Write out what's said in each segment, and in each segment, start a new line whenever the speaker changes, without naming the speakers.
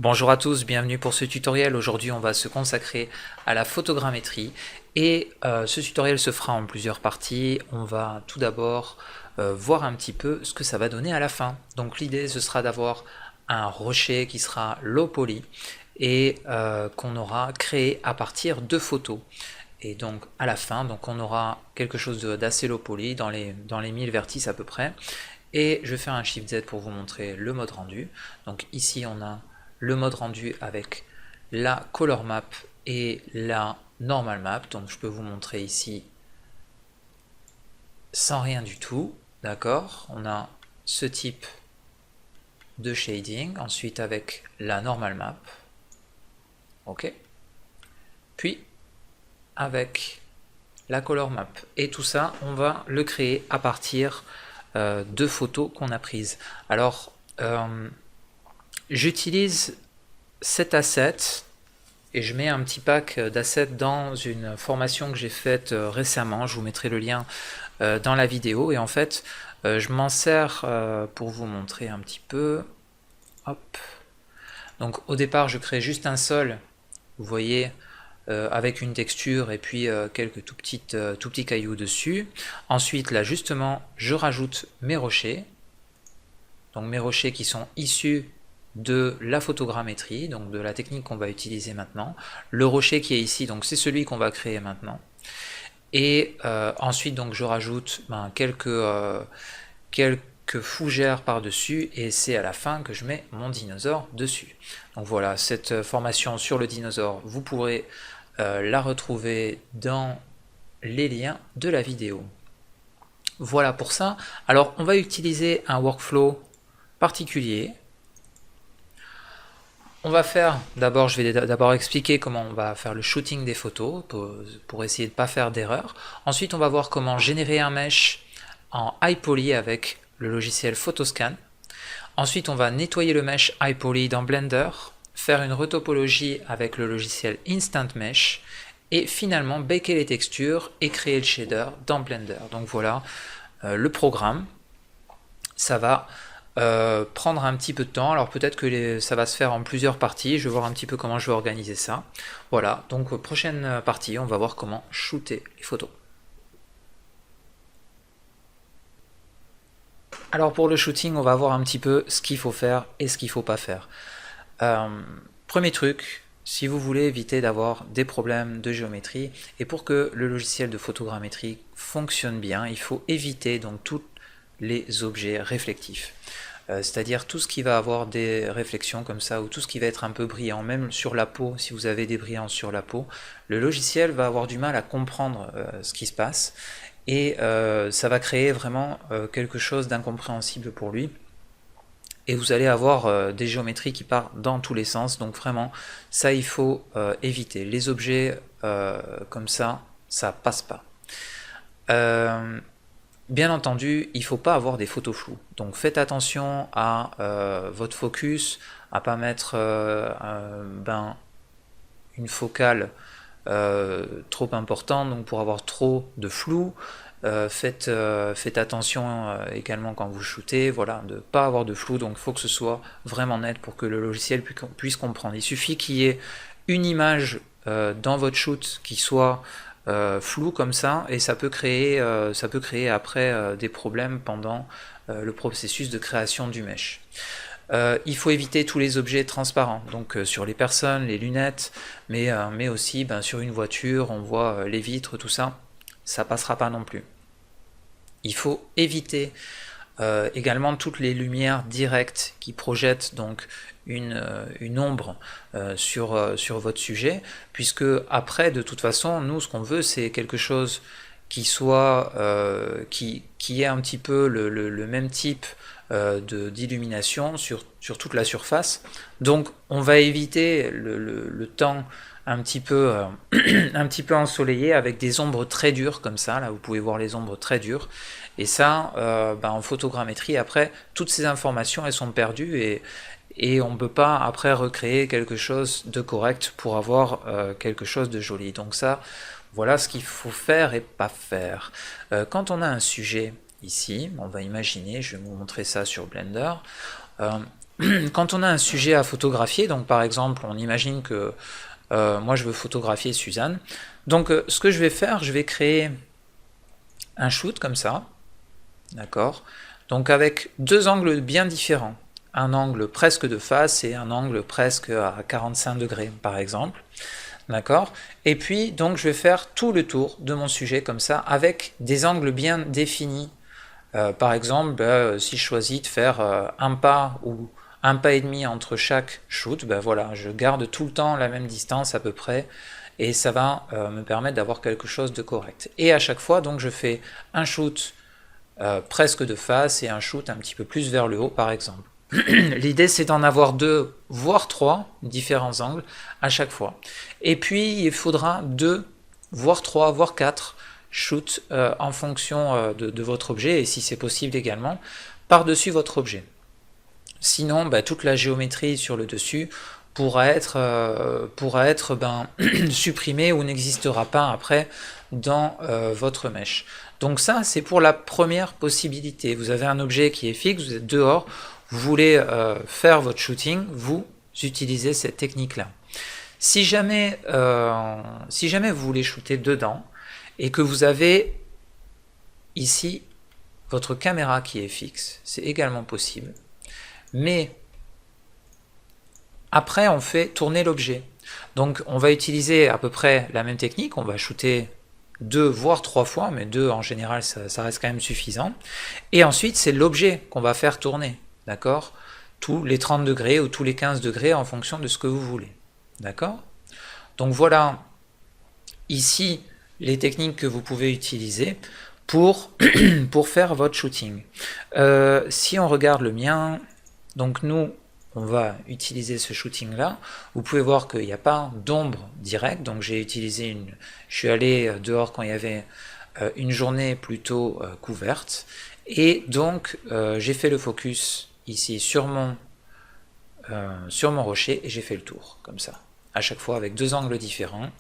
Bonjour à tous, bienvenue pour ce tutoriel. Aujourd'hui on va se consacrer à la photogrammétrie et ce tutoriel se fera en plusieurs parties. On va tout d'abord voir un petit peu ce que ça va donner à la fin. Donc l'idée ce sera d'avoir un rocher qui sera low poly et qu'on aura créé à partir de photos. Et donc à la fin, donc on aura quelque chose d'assez low poly dans les 1000 vertices à peu près. Et je vais faire un Shift Z pour vous montrer le mode rendu. Donc ici on a le mode rendu avec la color map et la normal map. Donc je peux vous montrer ici sans rien du tout. D'accord, on a ce type de shading. Ensuite avec la normal map. Ok. Puis avec la color map. Et tout ça, on va le créer à partir de photos qu'on a prises. Alors, j'utilise cet asset et je mets un petit pack d'assets dans une formation que j'ai faite récemment. Je vous mettrai le lien dans la vidéo. Et en fait, je m'en sers pour vous montrer un petit peu. Hop. Donc au départ, je crée juste un sol. Vous voyez, avec une texture et puis quelques tout petits cailloux dessus. Ensuite, là justement, je rajoute mes rochers. Donc mes rochers qui sont issus de la photogrammétrie, donc de la technique qu'on va utiliser maintenant. Le rocher qui est ici, donc c'est celui qu'on va créer maintenant. Et ensuite, donc je rajoute quelques fougères par-dessus, et c'est à la fin que je mets mon dinosaure dessus. Donc voilà, cette formation sur le dinosaure, vous pourrez la retrouver dans les liens de la vidéo. Voilà pour ça. Alors on va utiliser un workflow particulier. On va faire, d'abord je vais d'abord expliquer comment on va faire le shooting des photos pour essayer de ne pas faire d'erreur. Ensuite on va voir comment générer un mesh en high poly avec le logiciel Photoscan. Ensuite on va nettoyer le mesh high poly dans Blender, faire une retopologie avec le logiciel Instant Mesh et finalement baker les textures et créer le shader dans Blender. Donc voilà le programme. Ça va prendre un petit peu de temps, alors peut-être que ça va se faire en plusieurs parties, je vais voir un petit peu comment je vais organiser ça. Voilà, donc prochaine partie, on va voir comment shooter les photos. Alors pour le shooting, on va voir un petit peu ce qu'il faut faire et ce qu'il ne faut pas faire. Premier truc, si vous voulez éviter d'avoir des problèmes de géométrie, et pour que le logiciel de photogrammétrie fonctionne bien, il faut éviter donc tous les objets réflectifs. C'est-à-dire tout ce qui va avoir des réflexions comme ça, ou tout ce qui va être un peu brillant, même sur la peau, si vous avez des brillances sur la peau, le logiciel va avoir du mal à comprendre ce qui se passe, et ça va créer vraiment quelque chose d'incompréhensible pour lui. Et vous allez avoir des géométries qui partent dans tous les sens, donc vraiment, ça il faut éviter. Les objets comme ça passe pas. Bien entendu, il ne faut pas avoir des photos floues. Donc faites attention à votre focus, à ne pas mettre une focale trop importante, donc pour avoir trop de flou. Faites attention également quand vous shootez, voilà, de ne pas avoir de flou, donc il faut que ce soit vraiment net pour que le logiciel puisse comprendre. Il suffit qu'il y ait une image dans votre shoot qui soit flou comme ça, et ça peut créer après des problèmes pendant le processus de création du mesh. Il faut éviter tous les objets transparents, donc sur les personnes, les lunettes, mais aussi sur une voiture, on voit les vitres, tout ça, ça passera pas non plus. Il faut éviter également toutes les lumières directes qui projettent donc une ombre sur votre sujet, puisque après de toute façon nous ce qu'on veut c'est quelque chose qui soit qui ait un petit peu le même type d'illumination sur toute la surface. Donc on va éviter le temps un petit peu ensoleillé avec des ombres très dures comme ça. Là vous pouvez voir les ombres très dures, et ça en photogrammétrie après toutes ces informations elles sont perdues, et on ne peut pas après recréer quelque chose de correct pour avoir quelque chose de joli. Donc ça, voilà ce qu'il faut faire et pas faire. Quand on a un sujet ici, on va imaginer, je vais vous montrer ça sur Blender, quand on a un sujet à photographier, donc par exemple, on imagine que moi je veux photographier Suzanne, donc ce que je vais faire, je vais créer un shoot comme ça, d'accord, donc avec deux angles bien différents, un angle presque de face et un angle presque à 45 degrés par exemple, d'accord, et puis donc je vais faire tout le tour de mon sujet comme ça, avec des angles bien définis. Par exemple, si je choisis de faire un pas ou un pas et demi entre chaque shoot, voilà, je garde tout le temps la même distance à peu près, et ça va me permettre d'avoir quelque chose de correct. Et à chaque fois, donc je fais un shoot presque de face et un shoot un petit peu plus vers le haut par exemple. L'idée c'est d'en avoir deux, voire trois différents angles à chaque fois. Et puis il faudra deux, voire trois, voire quatre shoots en fonction de votre objet, et si c'est possible également, par-dessus votre objet. Sinon, toute la géométrie sur le dessus pourra être supprimée ou n'existera pas après dans votre mèche. Donc ça, c'est pour la première possibilité. Vous avez un objet qui est fixe, vous êtes dehors, vous voulez faire votre shooting, vous utilisez cette technique-là. Si jamais vous voulez shooter dedans, et que vous avez ici votre caméra qui est fixe, c'est également possible. Mais après, on fait tourner l'objet. Donc on va utiliser à peu près la même technique, on va shooter 2 voire 3 fois, mais 2 en général ça reste quand même suffisant. Et ensuite c'est l'objet qu'on va faire tourner, d'accord, tous les 30 degrés ou tous les 15 degrés en fonction de ce que vous voulez. D'accord. Donc voilà ici les techniques que vous pouvez utiliser pour faire votre shooting. Si on regarde le mien, donc nous on va utiliser ce shooting là, vous pouvez voir qu'il n'y a pas d'ombre directe, donc je suis allé dehors quand il y avait une journée plutôt couverte, et donc j'ai fait le focus ici sur mon rocher, et j'ai fait le tour comme ça, à chaque fois avec deux angles différents.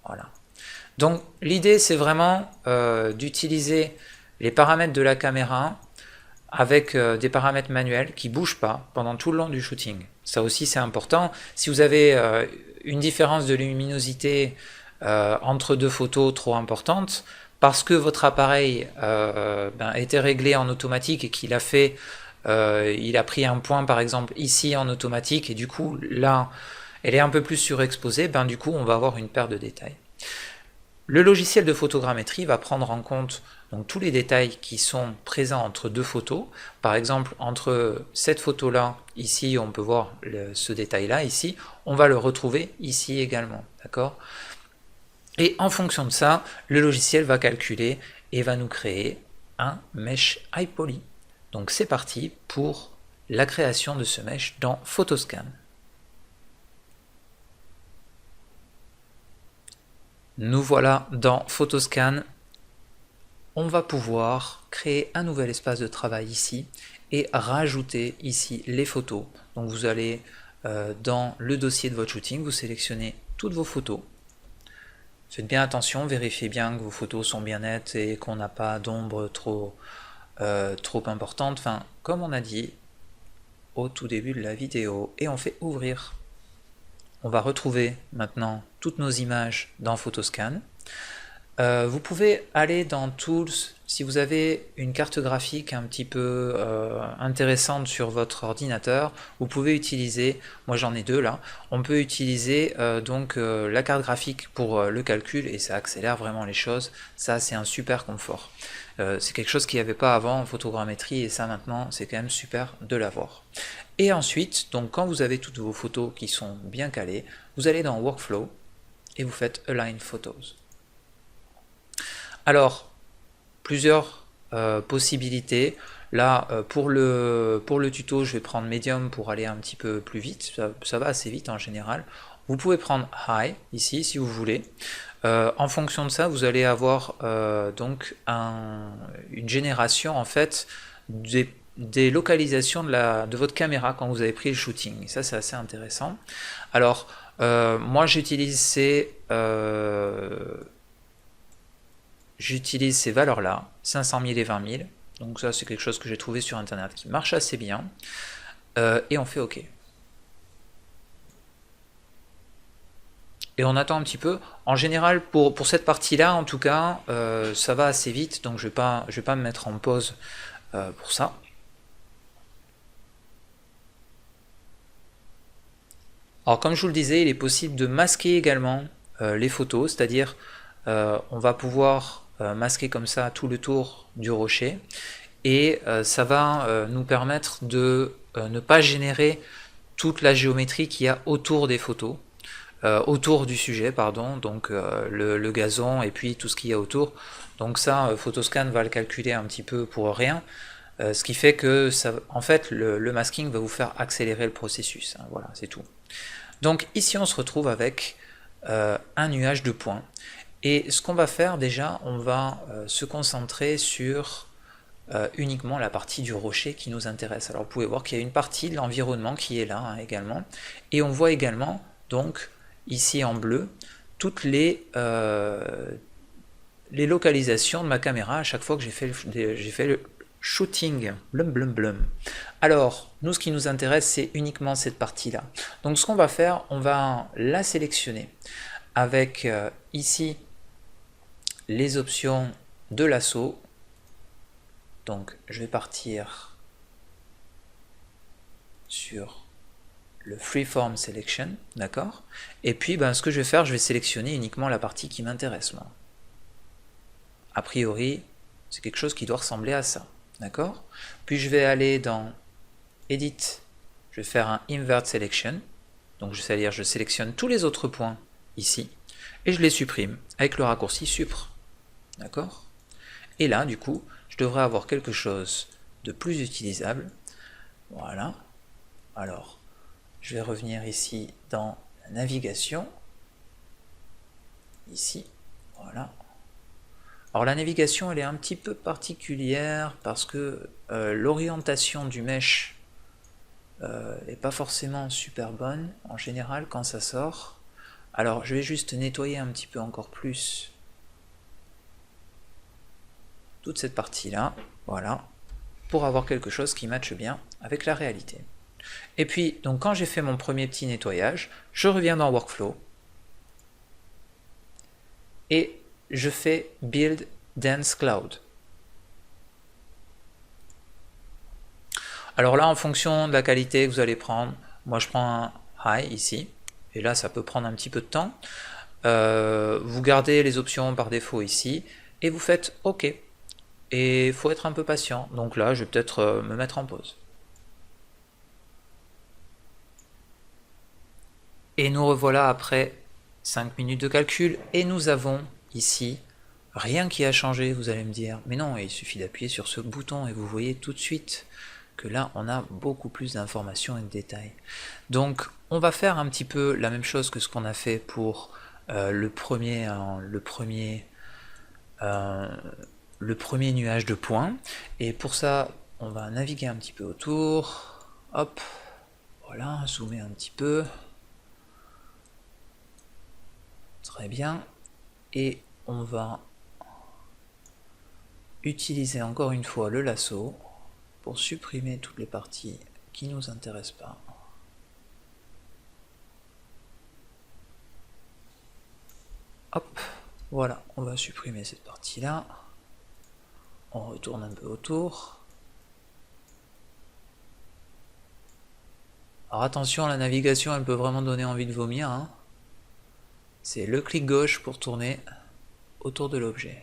Voilà. Donc l'idée c'est vraiment d'utiliser les paramètres de la caméra avec des paramètres manuels qui ne bougent pas pendant tout le long du shooting. Ça aussi c'est important. Si vous avez une différence de luminosité entre deux photos trop importante, parce que votre appareil était réglé en automatique et qu'il a fait, il a pris un point par exemple ici en automatique, et du coup là elle est un peu plus surexposée, du coup on va avoir une perte de détails. Le logiciel de photogrammétrie va prendre en compte donc tous les détails qui sont présents entre deux photos. Par exemple, entre cette photo-là, ici, on peut voir ce détail-là, ici, on va le retrouver ici également, d'accord? Et en fonction de ça, le logiciel va calculer et va nous créer un mesh high poly. Donc c'est parti pour la création de ce mesh dans Photoscan. Nous voilà dans Photoscan. On va pouvoir créer un nouvel espace de travail ici et rajouter ici les photos. Donc vous allez dans le dossier de votre shooting, vous sélectionnez toutes vos photos. Faites bien attention, vérifiez bien que vos photos sont bien nettes et qu'on n'a pas d'ombre trop importante. Enfin, comme on a dit au tout début de la vidéo, et on fait ouvrir. On va retrouver maintenant toutes nos images dans Photoscan. Vous pouvez aller dans Tools, si vous avez une carte graphique un petit peu intéressante sur votre ordinateur, vous pouvez utiliser, moi j'en ai deux là, on peut utiliser la carte graphique pour le calcul, et ça accélère vraiment les choses, ça c'est un super confort. C'est quelque chose qu'il n'y avait pas avant en photogrammétrie, et ça maintenant c'est quand même super de l'avoir. Et ensuite, donc quand vous avez toutes vos photos qui sont bien calées, vous allez dans Workflow et vous faites Align Photos. Alors, plusieurs possibilités. Là, pour le tuto, je vais prendre Medium pour aller un petit peu plus vite. Ça va assez vite en général. Vous pouvez prendre High ici si vous voulez. En fonction de ça, vous allez avoir une génération en fait des localisations de votre caméra quand vous avez pris le shooting. Et ça, c'est assez intéressant. Alors, moi, j'utilise ces valeurs-là, 500 000 et 20 000. Donc ça, c'est quelque chose que j'ai trouvé sur Internet qui marche assez bien. et on fait OK. Et on attend un petit peu. En général, pour cette partie-là, en tout cas, ça va assez vite, donc je vais pas me mettre en pause pour ça. Alors comme je vous le disais, il est possible de masquer également les photos, c'est-à-dire on va pouvoir masquer comme ça tout le tour du rocher, et ça va nous permettre de ne pas générer toute la géométrie qu'il y a autour des photos. Autour du sujet, pardon, donc le gazon et puis tout ce qu'il y a autour. Donc ça, Photoscan va le calculer un petit peu pour rien, ce qui fait que ça, en fait, le masking va vous faire accélérer le processus. Hein, voilà, c'est tout. Donc ici, on se retrouve avec un nuage de points. Et ce qu'on va faire déjà, on va se concentrer sur uniquement la partie du rocher qui nous intéresse. Alors vous pouvez voir qu'il y a une partie de l'environnement qui est là hein, également. Et on voit également donc ici en bleu, toutes les localisations de ma caméra à chaque fois que j'ai fait le shooting. Blum blum blum. Alors, nous ce qui nous intéresse, c'est uniquement cette partie-là. Donc ce qu'on va faire, on va la sélectionner avec ici les options de lasso. Donc je vais partir sur le Freeform Selection, d'accord? Et puis ben, ce que je vais faire, je vais sélectionner uniquement la partie qui m'intéresse moi. A priori, c'est quelque chose qui doit ressembler à ça, d'accord? Puis je vais aller dans Edit, je vais faire un Invert Selection, donc c'est-à-dire je sélectionne tous les autres points ici, et je les supprime avec le raccourci Supr, d'accord? Et là, du coup, je devrais avoir quelque chose de plus utilisable, voilà. Alors, je vais revenir ici dans la navigation, ici, voilà. Alors la navigation, elle est un petit peu particulière parce que l'orientation du mesh n'est pas forcément super bonne, en général, quand ça sort. Alors je vais juste nettoyer un petit peu encore plus toute cette partie-là, voilà, pour avoir quelque chose qui matche bien avec la réalité. Et puis, donc quand j'ai fait mon premier petit nettoyage, je reviens dans Workflow et je fais Build Dense Cloud. Alors là, en fonction de la qualité que vous allez prendre, moi je prends un High ici, et là ça peut prendre un petit peu de temps. Vous gardez les options par défaut ici, et vous faites OK. Et il faut être un peu patient, donc là je vais peut-être me mettre en pause. Et nous revoilà après 5 minutes de calcul, et nous avons ici rien qui a changé, vous allez me dire. Mais non, il suffit d'appuyer sur ce bouton et vous voyez tout de suite que là, on a beaucoup plus d'informations et de détails. Donc, on va faire un petit peu la même chose que ce qu'on a fait pour le premier nuage de points. Et pour ça, on va naviguer un petit peu autour. Hop, voilà, zoomer un petit peu. Très bien. Et on va utiliser encore une fois le lasso pour supprimer toutes les parties qui ne nous intéressent pas. Hop, voilà, on va supprimer cette partie-là. On retourne un peu autour. Alors attention, la navigation, elle peut vraiment donner envie de vomir. Hein. C'est le clic gauche pour tourner autour de l'objet.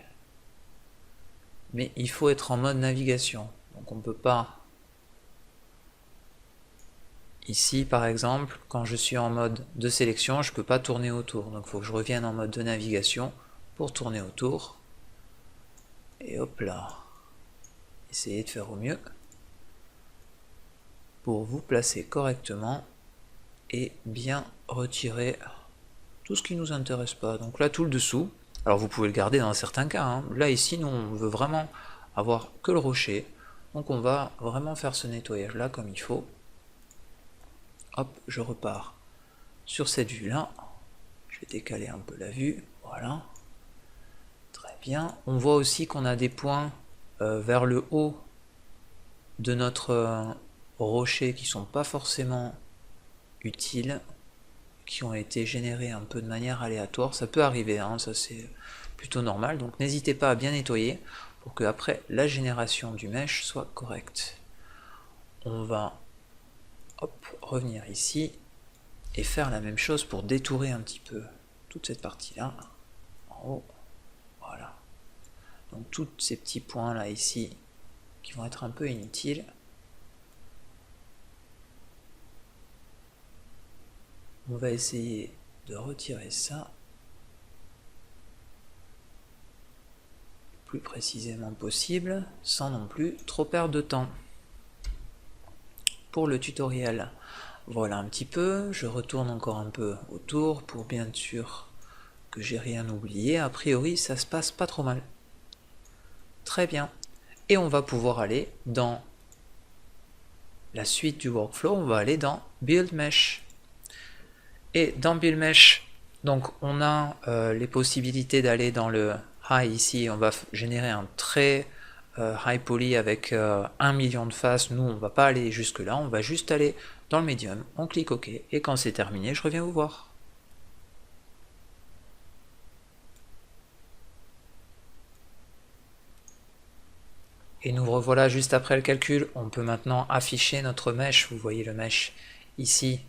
Mais il faut être en mode navigation. Donc on ne peut pas... Ici, par exemple, quand je suis en mode de sélection, je ne peux pas tourner autour. Donc il faut que je revienne en mode de navigation pour tourner autour. Et hop là. Essayez de faire au mieux pour vous placer correctement et bien retirer tout ce qui ne nous intéresse pas. Donc là, tout le dessous, alors vous pouvez le garder dans certains cas. Hein. Là, ici, nous, on veut vraiment avoir que le rocher. Donc on va vraiment faire ce nettoyage-là comme il faut. Hop, je repars sur cette vue-là. Je vais décaler un peu la vue. Voilà. Très bien. On voit aussi qu'on a des points vers le haut de notre rochers qui sont pas forcément utiles, qui ont été générés un peu de manière aléatoire. Ça peut arriver, hein, ça c'est plutôt normal, donc n'hésitez pas à bien nettoyer pour que après la génération du mesh soit correcte. On va revenir ici et faire la même chose pour détourer un petit peu toute cette partie là en haut. Voilà, donc tous ces petits points là ici qui vont être un peu inutiles, on va essayer de retirer ça le plus précisément possible sans non plus trop perdre de temps. Pour le tutoriel, voilà un petit peu, je retourne encore un peu autour pour bien être sûr que j'ai rien oublié. A priori ça se passe pas trop mal. Très bien, et on va pouvoir aller dans la suite du workflow, on va aller dans Build Mesh. Et dans Build Mesh, donc on a les possibilités d'aller dans le High ici, on va générer un très High Poly avec 1 million de faces. Nous on va pas aller jusque là, on va juste aller dans le Medium, on clique OK, et quand c'est terminé, je reviens vous voir. Et nous revoilà juste après le calcul. On peut maintenant afficher notre mesh. Vous voyez le mesh ici.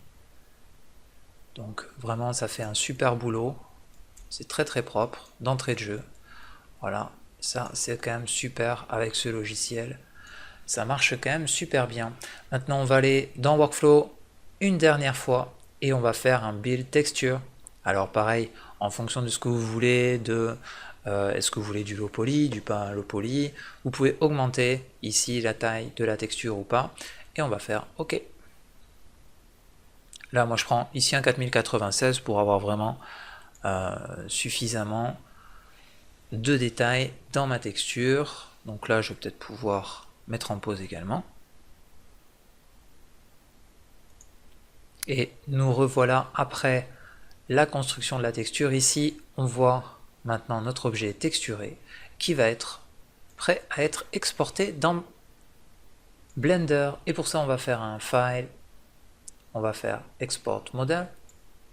Donc vraiment ça fait un super boulot. C'est très très propre d'entrée de jeu. Voilà, ça c'est quand même super avec ce logiciel. Ça marche quand même super bien. Maintenant on va aller dans Workflow une dernière fois et on va faire un build texture. Alors pareil, en fonction de ce que vous voulez, est-ce que vous voulez du low poly, du pas low poly, vous pouvez augmenter ici la taille de la texture ou pas, et on va faire OK. Là moi je prends ici un 4096 pour avoir vraiment suffisamment de détails dans ma texture. Donc là je vais peut-être pouvoir mettre en pause également. Et nous revoilà après la construction de la texture. Ici on voit maintenant notre objet texturé qui va être prêt à être exporté dans Blender. Et pour ça on va faire un file, on va faire export model.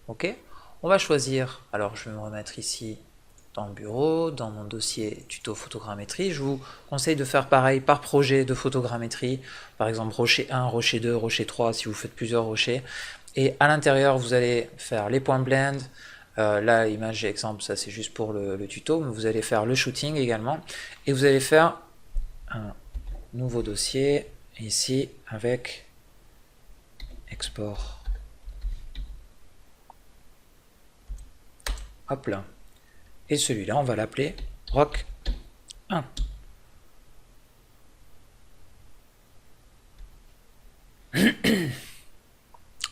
OK, on va choisir, alors je vais me remettre ici dans le bureau, dans mon dossier tuto photogrammétrie. Je vous conseille de faire pareil par projet de photogrammétrie, par exemple rocher 1, rocher 2, rocher 3 si vous faites plusieurs rochers. Et à l'intérieur vous allez faire les points blend. Là, image exemple, ça c'est juste pour le tuto, mais vous allez faire le shooting également, et vous allez faire un nouveau dossier ici avec export. Hop là. Et celui-là, on va l'appeler Rock 1.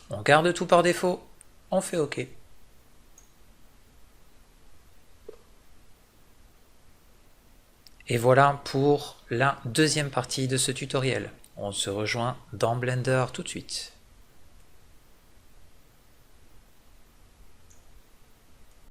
On garde tout par défaut, on fait OK. Et voilà pour la deuxième partie de ce tutoriel. On se rejoint dans Blender tout de suite.